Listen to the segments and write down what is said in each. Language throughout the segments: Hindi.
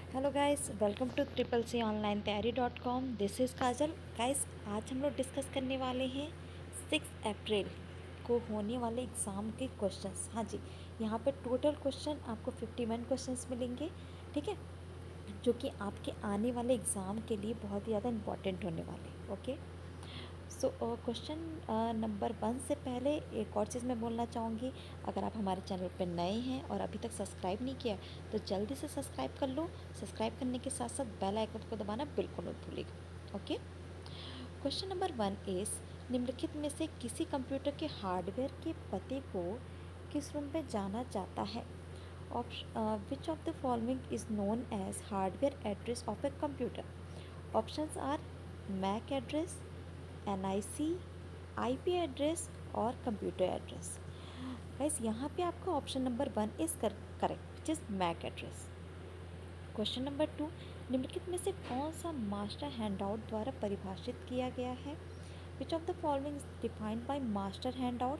Hello guys, welcome to triple C online तैयारी .com। This is Kajal. Guys, आज हम लोग डिस्कस करने वाले हैं 6 अप्रैल को होने वाले एग्ज़ाम के क्वेश्चंस। हाँ जी, यहाँ पे टोटल क्वेश्चन आपको 51 क्वेश्चंस मिलेंगे, ठीक है, जो कि आपके आने वाले एग्ज़ाम के लिए बहुत ही ज़्यादा इंपॉर्टेंट होने वाले। ओके, सो क्वेश्चन नंबर 1 से पहले एक और चीज़ मैं बोलना चाहूँगी। अगर आप हमारे चैनल पर नए हैं और अभी तक सब्सक्राइब नहीं किया तो जल्दी से सब्सक्राइब कर लो। सब्सक्राइब करने के साथ साथ बेल आइकन को दबाना बिल्कुल मत भूलिएगा। ओके, क्वेश्चन नंबर 1 इज़, निम्नलिखित में से किसी कंप्यूटर के हार्डवेयर के पते को किस रूप में जाना जाता है? Which of the following is known as hardware address of a computer? Options are MAC address, NIC, IP address और कंप्यूटर एड्रेस। गाइस, यहाँ पे आपका option number 1 is correct, which is MAC address. Question number 2, निम्नलिखित में से कौन सा मास्टर हैंडआउट द्वारा परिभाषित किया गया है? Which of the following is defined by master handout?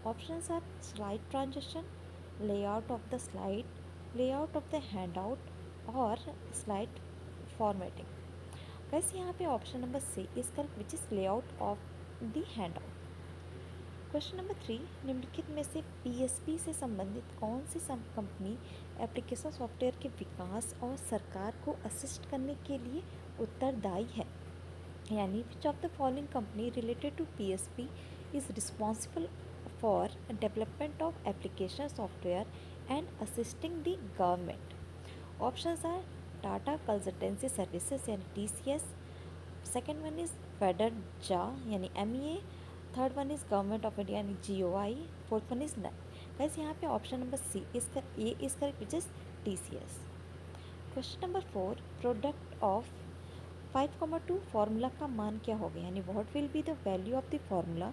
Options are slide transition, layout of the slide, layout of the handout और स्लाइड फॉर्मेटिंग। गाइस, यहाँ पे option number C is correct, which is layout of the handout. Question number 3, निम्नलिखित में से PSP से संबंधित कौन सी कंपनी एप्लीकेशन सॉफ्टवेयर के विकास और सरकार को असिस्ट करने के लिए उत्तरदायी है? यानी which of the following company related to PSP is responsible for development of application software and assisting the government? Options are Tata Consultancy Services यानी TCS, सेकेंड वन इज़ फेडरजा यानी MEA, third one is government of India यानी GOI, fourth one is none. Guys, यहाँ पे ऑप्शन नंबर सी इज कर A is correct, which is TCS। Question number 4, product of 5,2 formula का मान क्या होगा? यानी what will be the value of the formula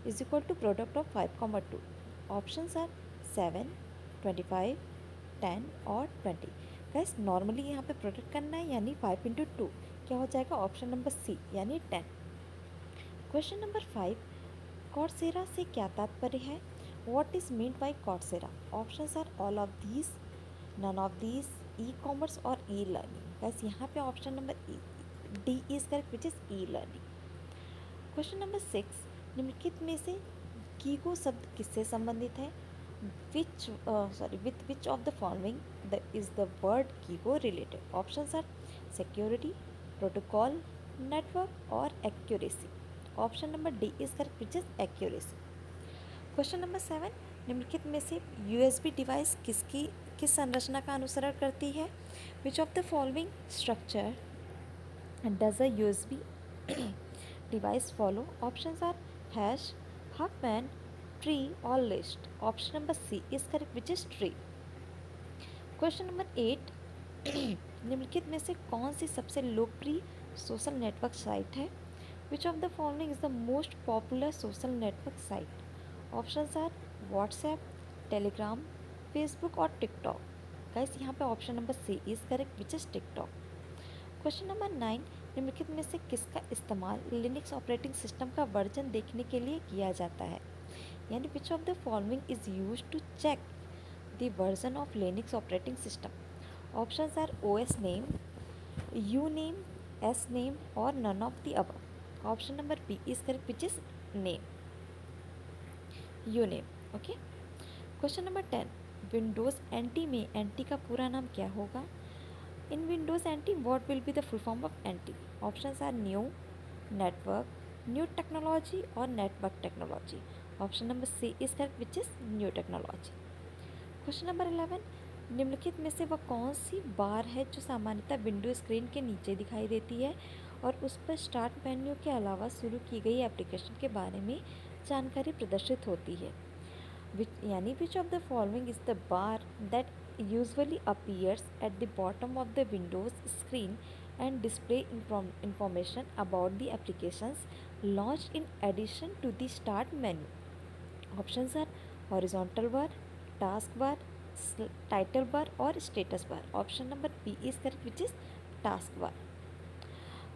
is equal to product of 5,2? Options are 7, 25, 10 और 20। गाइस, नॉर्मली यहाँ पे प्रोडक्ट करना है, यानी 5 × 2 क्या हो जाएगा? ऑप्शन नंबर सी यानी 10। क्वेश्चन नंबर 5, कॉर्सेरा से क्या तात्पर्य है? What is meant by Coursera? Options are all of these, none of these, e commerce और ई लर्निंग। गाइस, यहाँ पे option number D is correct, which is e learning. Question number 6, निम्नलिखित में से कीगो शब्द किससे संबंधित है? With which of the following is the word कीगो related? Options are security, protocol, network और accuracy. Option number D is correct, which is accuracy. Question number 7, निम्नलिखित में से USB डिवाइस किस संरचना का अनुसरण करती है? Which of the following structure does a USB device follow? Options are hash, Huffman, tree और list. Option number C is correct, which is tree. Question number 8, निम्नलिखित में से कौन सी सबसे लोकप्रिय सोशल नेटवर्क साइट है? Which of the following is the most popular social network site? Options are WhatsApp, Telegram, Facebook और टिकटॉक। गाइस, यहाँ पे option number C is correct, which is TikTok. Question number 9, निम्नलिखित में से किसका इस्तेमाल लिनक्स ऑपरेटिंग सिस्टम का वर्जन देखने के लिए किया जाता है? यानी which of the following is use to check the version of Linux operating system? Options are OS name, uname, sname name none of the above. Option number B is correct, which is name, uname. Okay, question number 10, Windows NT में NT का पूरा नाम क्या होगा? In Windows NT what will be the full form of NT? Options are new, network, new technology और network technology. Option number C is correct, which is new technology. Question number 11, निम्नलिखित में से वह कौन सी बार है जो सामान्यतः विंडो स्क्रीन के नीचे दिखाई देती है और उस पर स्टार्ट मेन्यू के अलावा शुरू की गई एप्लीकेशन के बारे में जानकारी प्रदर्शित होती है? यानी which of the following is the bar that usually appears at the bottom of the Windows screen and display information about the applications launch in addition to the start menu? Options are horizontal bar, taskbar, title bar और status bar. Option number B is correct, which is taskbar.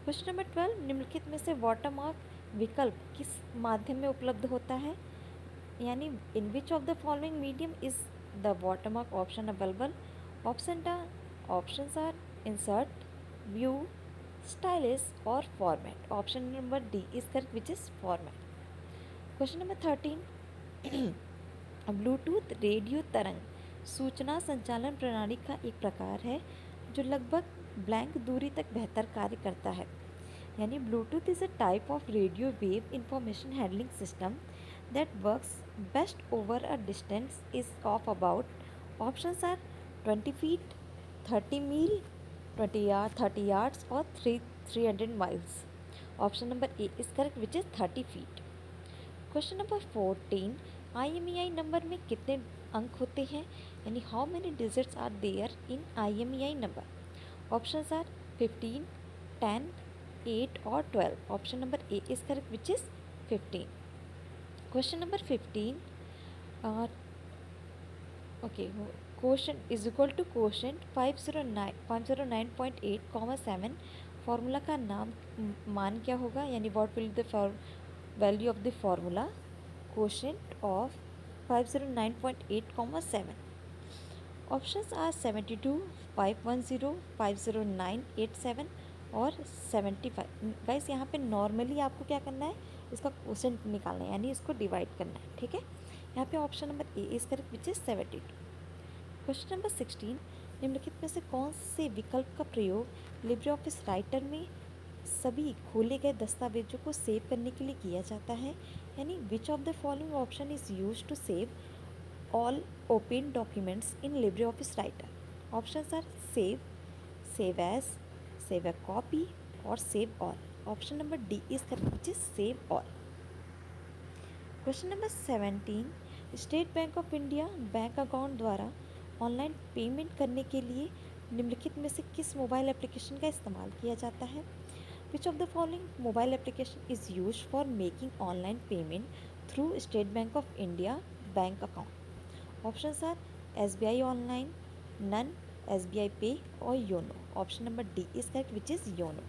Question number 12, निम्नलिखित में से वाटरमार्क विकल्प किस माध्यम में उपलब्ध होता है? यानी in which of the following medium is the watermark option available? Options are insert, view, stylus or format. Option number D is correct, which is format. Question number 13, Bluetooth radio तरंग सूचना संचालन प्रणाली का एक प्रकार है जो लगभग ब्लैंक दूरी तक बेहतर कार्य करता है। यानी Bluetooth is a type of radio wave information handling system that works best over a distance is of about, options are 20 feet, 30 mile, 30 yards और 300 miles. Option number A is correct, which is 30 feet. Question number 14, IMEI number में कितने अंक होते हैं, यानी how many digits are there in IMEI number. Options are 15, 10, 8 और 12। Option number A is correct, which is 15। Question number 15, okay, question is equal to question 509.8, 7 formula का मान क्या होगा, यानी what will the value of the formula quotient of 509.8, 7। Options are 72, 510, 509, 87 और 75। गाइस यहाँ पे नॉर्मली आपको क्या करना है, इसका क्वोशेंट निकालना है, यानी इसको डिवाइड करना है, ठीक है। यहाँ पे option number A is correct, which is 72। Question number 16, निम्नलिखित में से कौन से विकल्प का प्रयोग लिब्रे ऑफिस राइटर में सभी खोले गए दस्तावेजों को सेव करने के लिए किया जाता है, यानी which of the following option is use to save all open documents in Libre office Writer. Options are save, save as, save a copy और save all. Option number D is correct, which is save all. Question number 17, State Bank of India bank account द्वारा ऑनलाइन पेमेंट करने के लिए निम्नलिखित में से किस मोबाइल एप्लीकेशन का इस्तेमाल किया जाता है। Which of the following mobile application is use for making online payment through State Bank of India bank account. Options are SBI online, none, SBI pay और YONO. Option number D is correct, which is YONO.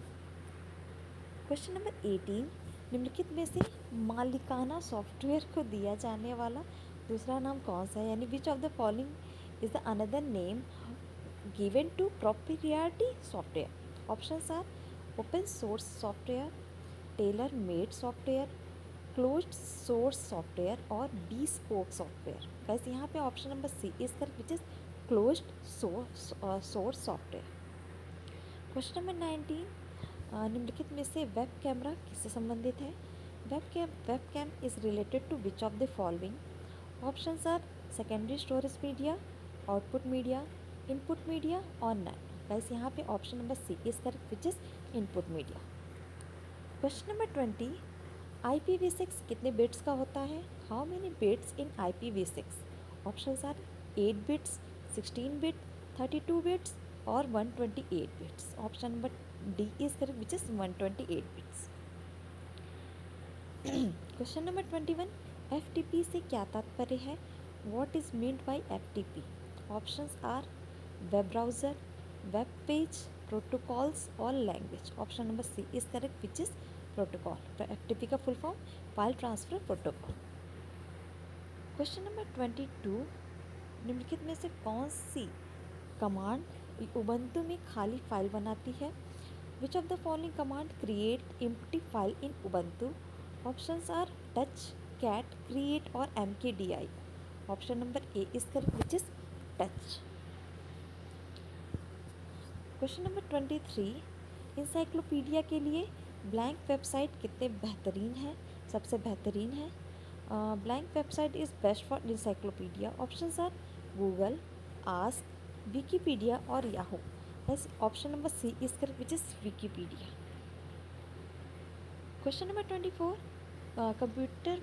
Question number 18, निम्नलिखित में से मालिकाना सॉफ्टवेयर को दिया जाने वाला दूसरा नाम कौन सा है, यानी which of the following is the another name given to proprietary software. Options are open source software, tailor made software, closed source software और bespoke सॉफ्टवेयर। गाइस यहाँ पे option number C is correct, which is closed source software. Question number 19, निम्नलिखित में से वेब कैमरा किससे संबंधित है। Webcam is related to which of the following. Options are secondary storage media, output media, input media और नन। गाइस यहाँ पे option number C is correct, which is input media. Question number 20, IPv6 कितने बिट्स का होता है, how many bits in IPv6। Options are 8 bits, 16 bit, 32 bits और 128 bits. Option number D is correct, which is 128 bits. Question number 21, FTP से क्या तात्पर्य है, what is meant by FTP। Options are web browser, web page, protocols और language. Option number C is correct, which is protocol. FTP का full form file transfer protocol. Question number 22, निम्नलिखित में से कौन सी कमांड उबंटू में खाली फाइल बनाती है। Which of the following command create empty file in Ubuntu. Options are touch, cat, create और mkdi। Option number A is correct, which is touch. Question number 23, encyclopedia के लिए ब्लैंक वेबसाइट कितने बेहतरीन है, सबसे बेहतरीन है। Blank website is best for encyclopedia. Options are Google, Ask, Wikipedia और याहू। बस option number C is correct, which is Wikipedia. Question number 24, computer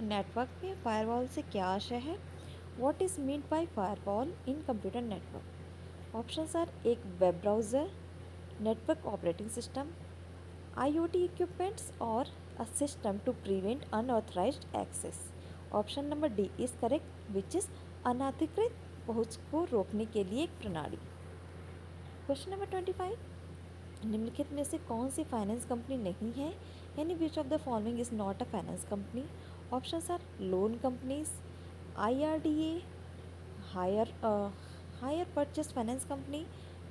network में फायरवॉल से क्या आशय है। What is meant by firewall in computer network. Options are एक web browser, network operating system, IoT equipments और a system to prevent unauthorized access। Option number D is correct, which is अनाधिकृत पहुंच को रोकने के लिए एक प्रणाली। क्वेश्चन नंबर 25, निम्नलिखित में से कौन सी फाइनेंस कंपनी नहीं है, यानी which of the following is not a finance company. Options are loan companies, IRDA, hire purchase finance company,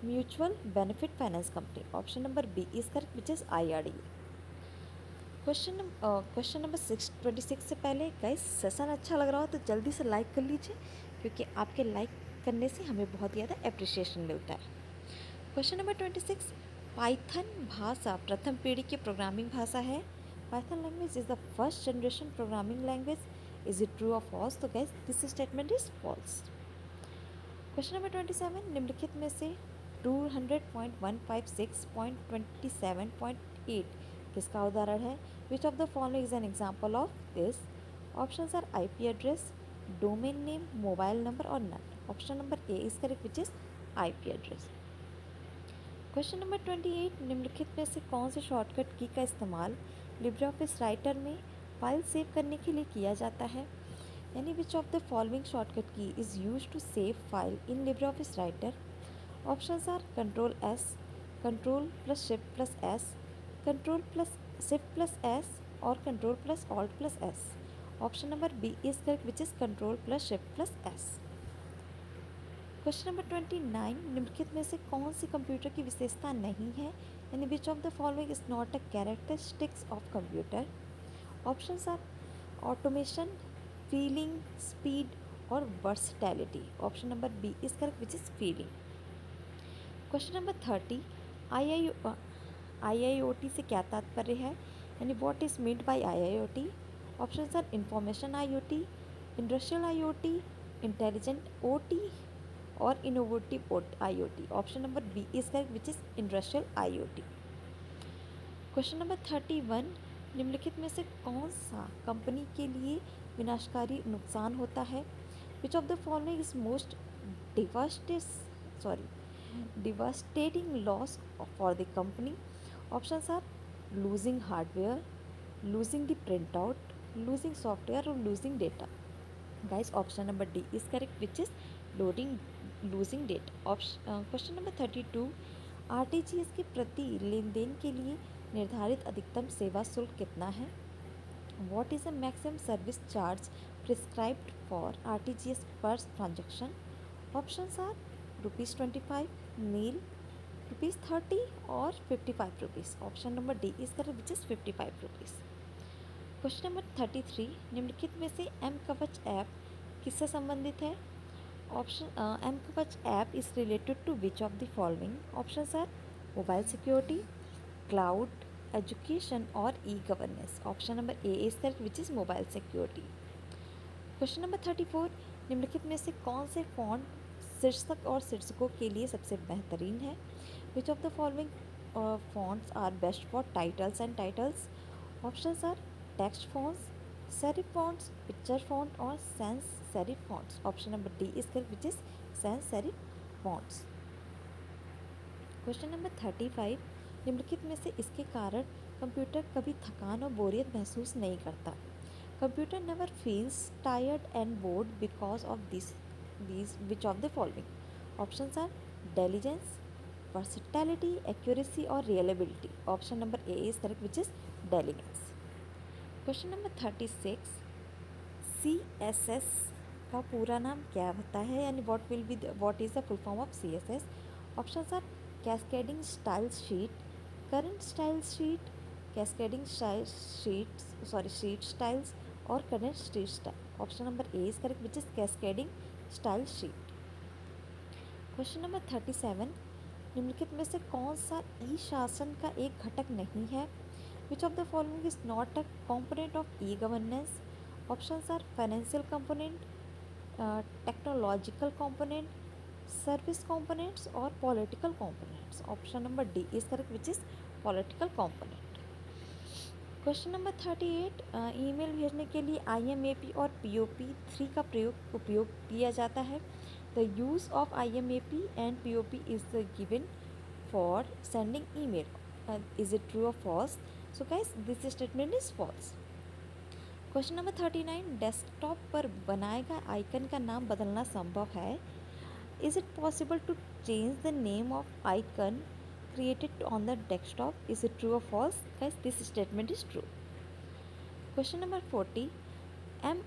mutual benefit finance company. Option number B is correct which is IRDA। Question number 626 से पहले गाइस सेशन अच्छा लग रहा हो तो जल्दी से लाइक कर लीजिए, क्योंकि आपके लाइक करने से हमें बहुत ज़्यादा अप्रिशिएशन मिलता है। क्वेश्चन नंबर 26, पाइथन भाषा प्रथम पीढ़ी की प्रोग्रामिंग भाषा है। Python language is the first generation programming language. Is it true और फॉल्स? तो guys this statement is false. Question number 27, निम्नलिखित में से 200.156.27.8 किसका उदाहरण है? Which of the following is an example of this? Options are IP address, domain name, mobile number और none. Option number A is correct which is IP address. Question number 28, निम्नलिखित में से कौन से शॉर्टकट की का इस्तेमाल लिब्रे ऑफिस राइटर में फाइल सेव करने के लिए किया जाता है? यानी which of the following shortcut key is use to save file in Libre office Writer? Options are Ctrl+S, Ctrl+Shift+S, Ctrl+Shift+S और Ctrl+Alt+S। Option number B is correct which is Ctrl+Shift+S। Question number 29, निम्नलिखित में से कौन सी कंप्यूटर की विशेषता नहीं है? यानी which of the following is not a characteristics of computer? Options are automation, feeling, speed और versatility. Option number B is correct which is feeling. Question number 30, IIoT से क्या तात्पर्य है? यानी what is meant by IIoT? Options are information IoT, industrial IoT, intelligent OT और innovative IoT। Option number B is correct which is industrial IoT। Question number 31, निम्नलिखित में से कौन सा कंपनी के लिए विनाशकारी नुकसान होता है? Which of the following is most devastating loss for the company? Options are losing hardware, losing the printout, losing software or losing data. Guys, option number D is correct, which is losing data. Question number 32, RTGS के प्रति लेन देन के लिए निर्धारित अधिकतम सेवा शुल्क कितना है? What is the maximum service charge prescribed for RTGS per transaction? Options are ₹25, meal, ₹30 और ₹55। Option number D is correct which is ₹55। Question number 33, निम्नलिखित में से एम कवच ऐप किससे संबंधित है? Option M Kavach app is related to which of the following? Options are mobile security, cloud, education और e-governance. Option number A is correct which is mobile security. Question number 34, निम्नलिखित में से कौन से फॉन्ट शीर्षक और शीर्षकों के लिए सबसे बेहतरीन है? Which of the following fonts are best for titles and titles? Options are text fonts, serif fonts, picture font और sans serif fonts. Option number D is correct which is sans serif fonts. Question number 35, निम्नलिखित में से इसके कारण कंप्यूटर कभी थकान और बोरियत महसूस नहीं करता? Computer never feels tired and bored because of these which of the following? Options are diligence, versatility, accuracy or reliability. Option number A is correct, which is diligence. Question number 36, CSS का पूरा नाम क्या होता है? यानी what is the full form of CSS? Options are cascading style sheet, current style sheet, cascading sheet styles और current state style. Option number A is correct which is cascading style sheet. Question number 37, निम्नलिखित में से कौन सा ई शासन का एक घटक नहीं है? Which of the following is not a component of e-governance? Options are financial component, technological component, service components और political components. Option number D is correct which is political component. Question number 38, email भेजने के लिए IMAP और POP3 का उपयोग किया जाता है। The use of IMAP and POP is given for sending email. Is it true और false? So guys this statement is false. Question number 39, desktop पर बनाए गए आइकन का नाम बदलना संभव है? Is it possible to change the name of icon created on the desktop? Is it true or false? Guys, this statement is true. Question number 40,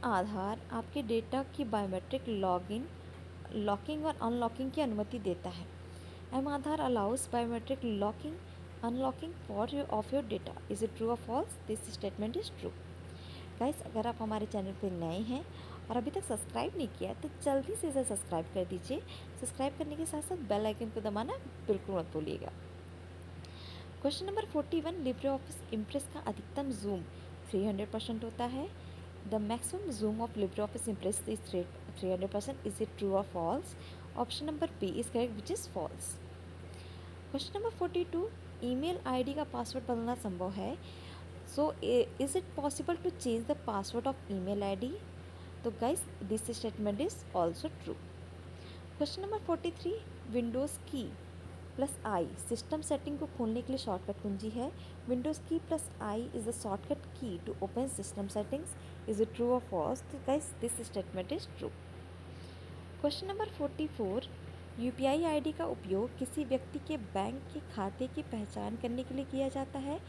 आधार आपके डेटा की बायोमेट्रिक लॉकिंग और अनलॉकिंग की अनुमति देता है। M Aadhaar allows biometric locking unlocking of your data, is it true और false? This statement is true. Guys, अगर आप हमारे चैनल पर नए हैं और अभी तक सब्सक्राइब नहीं किया तो जल्दी से इसे सब्सक्राइब कर दीजिए। सब्सक्राइब करने के साथ साथ बेल आइकन को दबाना बिल्कुल मत भूलिएगा। Question number 41, Libre Office Impress का अधिकतम जूम 300% होता है। The maximum zoom of Libre Office Impress is 300%, is it true और false? Option number B is correct, which is false. Question number 42, email ID का पासवर्ड बदलना संभव है। So is it possible to change the password of email ID? तो guys, this statement is also true. Question number 43, Windows key plus I system setting को खोलने के लिए शॉर्टकट कुंजी है। Windows key plus I is the shortcut key to open system settings, is it true और फॉल्स? तो guys, this statement is true. Question number 44, UPI ID का उपयोग किसी व्यक्ति के बैंक के खाते की पहचान करने के लिए किया जाता है।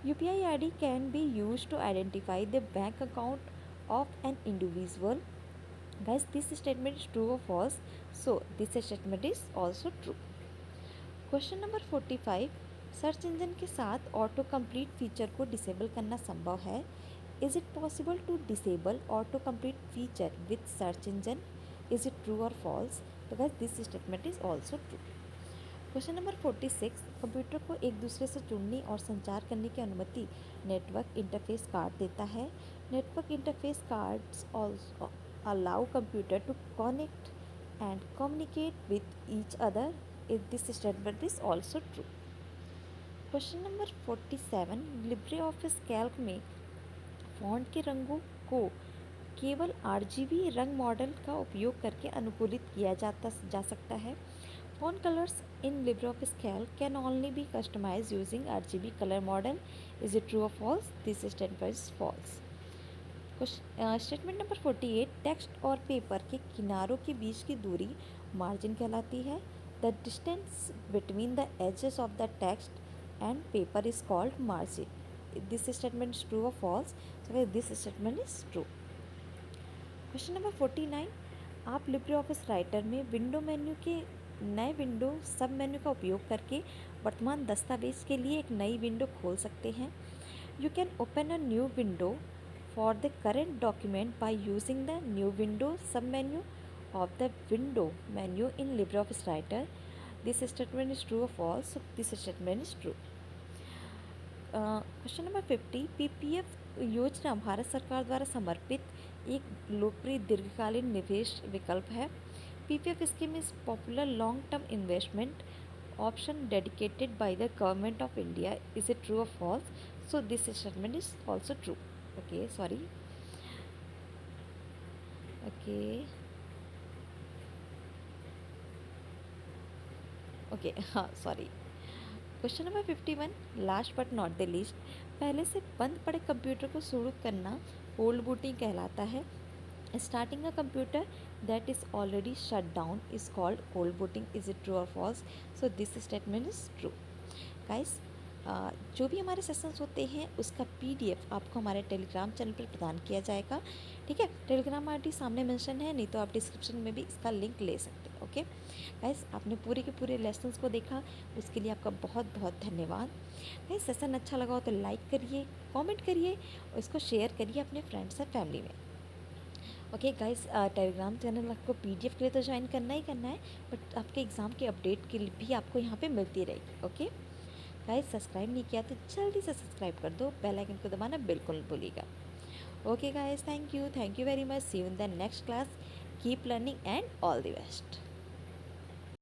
UPI ID can be use to identify the bank account of an individual. Guys, this statement is true or false? So, this statement is also true. Question number 45, search engine के साथ ऑटो कंप्लीट फीचर को डिसेबल करना संभव है। Is it possible to disable auto complete feature with search engine? Is it true और फॉल्स? तो guys, this statement is also true. Question number 46, computer को एक दूसरे से जुड़ने और संचार करने की अनुमति नेटवर्क इंटरफेस कार्ड देता है। Network interface cards also allow computer to connect and communicate with each other, if this statement is also true. Question number 47, Libre Office Calc में फॉन्ट के रंगों को केवल आरजीबी रंग मॉडल का उपयोग करके अनुकूलित किया जा सकता है। Font colours in Libre Office Calc can only be customize using RGB colour model, is it true और false? This statement is false. Statement number 48, text और पेपर के किनारों के बीच की दूरी मार्जिन कहलाती है। The distance between the edges of the text and paper is called margin. This statement is true और false? So this statement is true. Question number 49, आप लिब्रे ऑफिस राइटर में विंडो मेन्यू के नए विंडो सब मेन्यू का उपयोग करके वर्तमान दस्तावेज के लिए एक नई विंडो खोल सकते हैं। You can open a new window for the current document by using the new window submenu of the window menu in LibreOffice Writer. This statement is true or false? So this statement is true. Question number 50, PPF योजना भारत सरकार द्वारा समर्पित एक लोकप्रिय दीर्घकालीन निवेश विकल्प है। PPF scheme is popular long term investment option dedicated by the government of India, is it true और false? So this statement is also true. okay sorry okay हाँ sorry. Question number 51, last but not the least, पहले से बंद पड़े कंप्यूटर को शुरू करना कोल्ड बूटिंग कहलाता है। Starting a computer that is already shut down is called cold booting, is it true और false? So this statement is true. Guys, जो भी हमारे सेशंस होते हैं उसका पीडीएफ आपको हमारे टेलीग्राम चैनल पर प्रदान किया जाएगा। ठीक है, टेलीग्राम आईडी सामने मेंशन है, नहीं तो आप डिस्क्रिप्शन में भी इसका लिंक ले सकते हैं। ओके गाइस, आपने पूरे के पूरे लेसन्स को देखा, उसके लिए आपका बहुत बहुत धन्यवाद। गाइस, सेशन अच्छा लगा हो तो लाइक करिए, कमेंट करिए और इसको शेयर करिए अपने फ्रेंड्स और फैमिली में। ओके गाइस, टेलीग्राम चैनल आपको पीडीएफ के लिए तो ज्वाइन करना ही करना है, बट आपके एग्ज़ाम के अपडेट के लिए भी आपको यहाँ पे मिलती रहेगी। ओके गाइस, सब्सक्राइब नहीं किया तो जल्दी से सब्सक्राइब कर दो, बेल आइकन को दबाना बिल्कुल मत भूलिएगा। Okay guys, thank you very much, see you in the next class, keep learning and all the best.